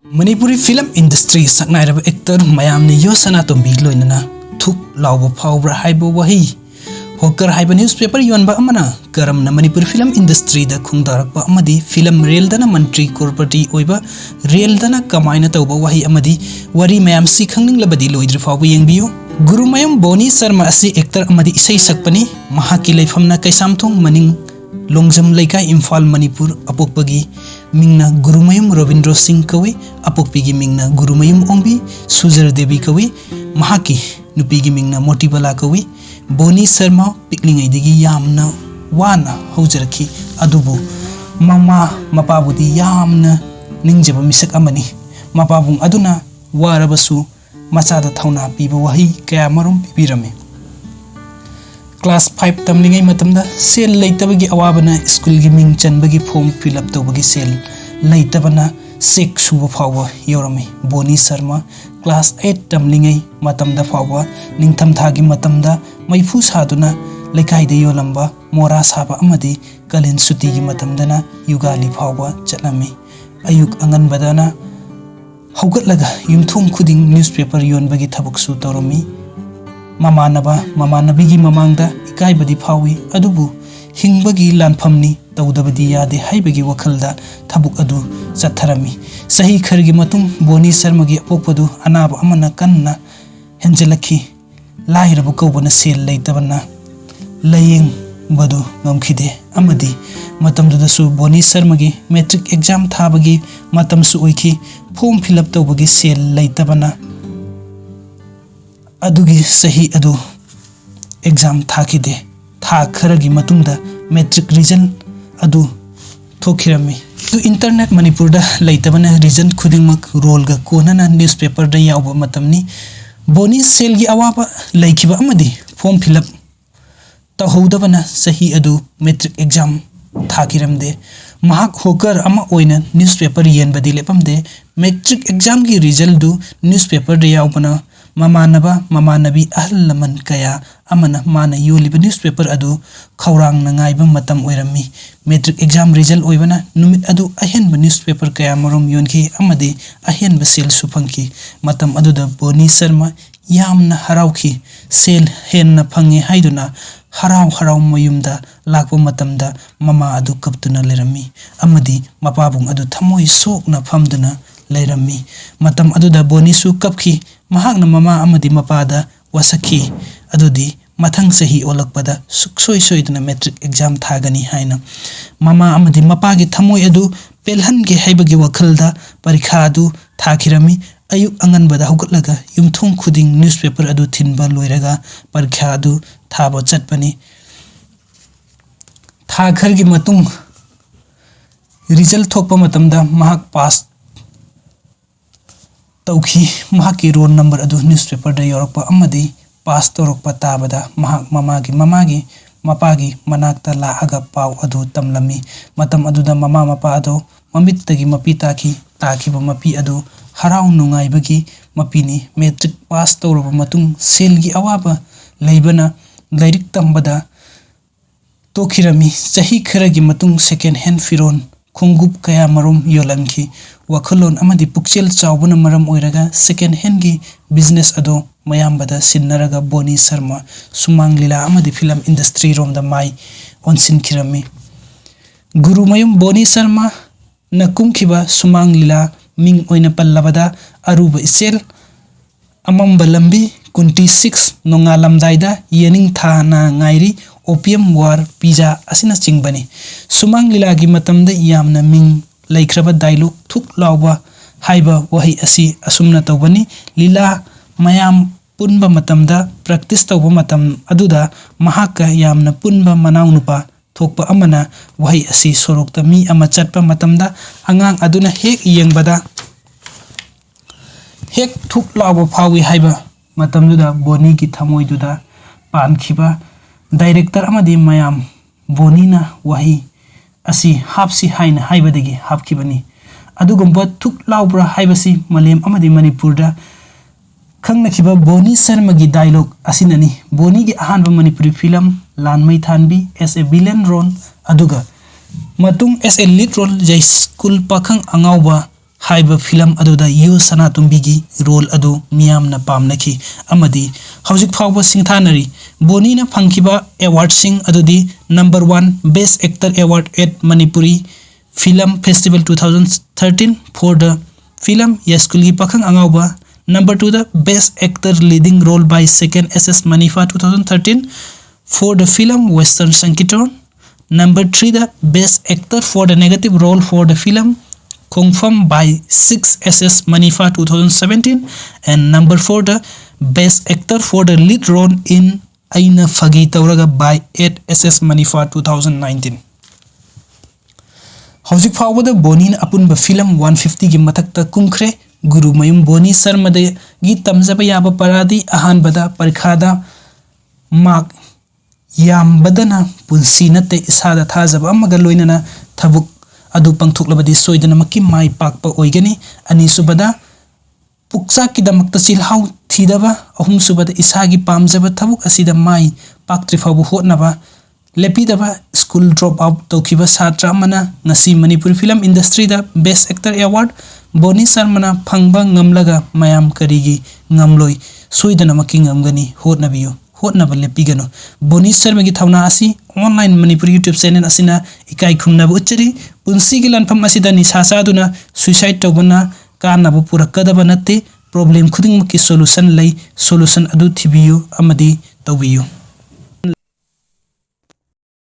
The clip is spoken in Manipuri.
Manipuri film industry saknairaba actor mayamni yosana tombi loinana thuk lawba phawbra haibo wahi hokar haiba newspaper yonba amana karamna Manipur film industry da khungdarakpa amadi film reel dana mantri corporate oiba reel dana kamaina tawba wahi amadi wari mayam si khangning labadi loidri phawba yengbiyo Gurumayum Bonny Sharma asi actor amadi isai sakpani mahaki laifamna kaisamthong maning Longjam Laikai Imphal Manipur apokpagi mingna Gurumayum Robindro Singh kawi apokpigi mingna Gurumayum Ongbi Sujar Devi kawi mahaki nupigi mingna Motibala kawi Bonny Sharma piklingai digi yamna wana haujaraki adubu mama mapabudi yamna ningjaba misak amani mapabung aduna warabasu machada thauna piba wahi kaya marum pipirame Class 5 tamlingai matamda sel leitabagi awabana school gi ming chanbagi form fill up tawbagi sel leitabana ChekSuba phawba yorami Bonny Sharma Class 8 tamlingai matamda phawba ningtham thagi matamda maifu saduna lekai de yolamba Mora Saba amadi kalen suti gi matamdana yugali phawba chalami ayuk angan badana haugatlaga yumthum khuding newspaper yonbagi thabuksu tawrami Mamanabi mamangda ikaibadi phawi adubu hingbagi lanphamni tawdabadi yade haibagi wakhalda thabuk adu chatharami sahi khargi matung Bonny Sharma gi apokpadu anaba amana kanna henjelaki lairabu kawbana sel leitabana layeng badu ngamkhide amadi matamdudasu Bonny Sharma gi metric exam thabagi matamsu oiki form fill up tawbagi sel leitabana adugi sahi adu exam thakide tha kharagi matungda metric result adu thokirami to internet Manipur da leitabana result khudingmak role ga konana newspaper da yawba matamni Bonny sel gi awaba laikhiba amadi form fill up tahoudabana sahi adu metric exam thakiramde mahak hokar ama oina newspaper yenbadi lepamde metric exam gi result du newspaper da yawbana Mamanabi ahlaman kaya amana mana yoliba newspaper adu khawrang na ngaiba matam oirami metric exam result oibana numit adu ahenba newspaper kaya marom yonki amadi ahenba sel supangki matam adu da Bonny Sharma yamna harawki sel henna phange haiduna haraw mayumda lakpa matamda mama adu kaptuna lerami amadi mapabung adu thamoi sokna phamduna leirami matam aduda Bonny su kapki mahakna mama amadi mapada wasaki adudi mathang sahi olakpada suksoi soidna metric exam thagani haina mama amadi mapagi thamoi adu pelhan ge haibagi wakhalda parikha adu thakirami ayuk angan bada hugutlaga yumthung khuding newspaper adu thinba loiraga parikha adu thabo chatpani thakhargi matung result thokpa matamda mahak pass tauki mahaki roll number adu newspaper da yorokpa amadi pass torokpa tabada mahak mamagi mapagi manakta la aga paw adu tamlami matam adu da mama mapa adu mamittagi mapi takiba mapi adu haraw nungai bagi mapini metric pass toroba matung selgi awaba leibana lairik tambada tokhirami sahi kharagi matung second hand firon khungup kaya marum yolanki wakhalon amadi pukchel chawbuna maram oiraga second hand gi business ado mayambada sinnaraga Bonny Sharma shumang Leela amadi film industry rom da mai onsin kirami Gurumayum Bonny Sharma nakum khiba shumang Leela ming oina pallabada aruba isel amamba lambi 26 nongalamdaida yening thana ngairi opium war pizza asina chingbani shumang Leela gi matamda yamna ming laikhraba dialogue thuk lawba haiba wahi asi asumna tawbani Leela mayam punba matamda practice tawba matam aduda mahaka yamna punba manaunupa thokpa amana wahi asi sorokta mi ama chatpa matamda angang aduna hek yengbada hek thuk lawba phawi haiba matamduda Bonny gi thamoiduda pankhiba director amadi mayam Bonny na wahi asi hapsi haina haibadagi hapkibani adugumba thuk lawbra haibasi malem amadi Manipur da khangnakiba Bonny Sharma gi dialogue asinani Bonny gi ahanba Manipuri film lanmai thanbi as a villain role aduga matung as a lead role Yaiskulgi pakhang angaoba हाइब फिल्म अदुदा यु सनातुंबीगी रोल अदु मियामना पामनखी अमदी हौजिक फावबा सिंथानरी बोनी ना फंखिबा अवार्ड सिंग अदुदी number 1 best actor award at Manipuri film festival 2013 for the film याइस्कुल्गी pakhang angaoba. Number 2 the best actor leading role by second SS manifa 2013 for the film Western Sankirtan. Number 3 the best actor for the negative role for the film confirmed by 6 SS manifa 2017. And number 4 the best actor for the lead role in Aina Fagi Tauraga by 8 SS manifa 2019. हौजिक फावबदा bony अपुनब film 150 की मथक्ता कुंखरे गुरुमयुम बोनी शर्मा गी तमजब याब परादी अहानबदा परीक्षादा मार्क यामबदना पुंसी नते इसादा थाजब अमगा लोइनना थबुक अदु पंगथुकलबदी सोइदनमकी माई पाकपा ओइगनी अनिसुबदा पुक्सा की दमकता चिलहाउ थीदबा अहुमसुबदा इसागी पामजब थबुक असिदा माई पाकत्रिफाबु होतनबा लेपीदबा स्कूल ड्रॉप आउट तौखिबा छात्र मना ngasi मणिपुर फिल्म इंडस्ट्री दा best actor award Boney Sharma फंगबा ngamlaga mayam karigi ngamloi soidanamaki ngamgani hotnaba lepigano Boney Sharma की थौना asi online Manipur YouTube channel असिना इकाई खुमनाबु उच्चरी पुंसी की लानफम असिदा निसा सादुना सुसाइड तौबना कानबु पुरकदबा नते प्रॉब्लम खुदिंग मकी सॉल्यूशन लई सॉल्यूशन अदु थिबियु अमदी तौबियु.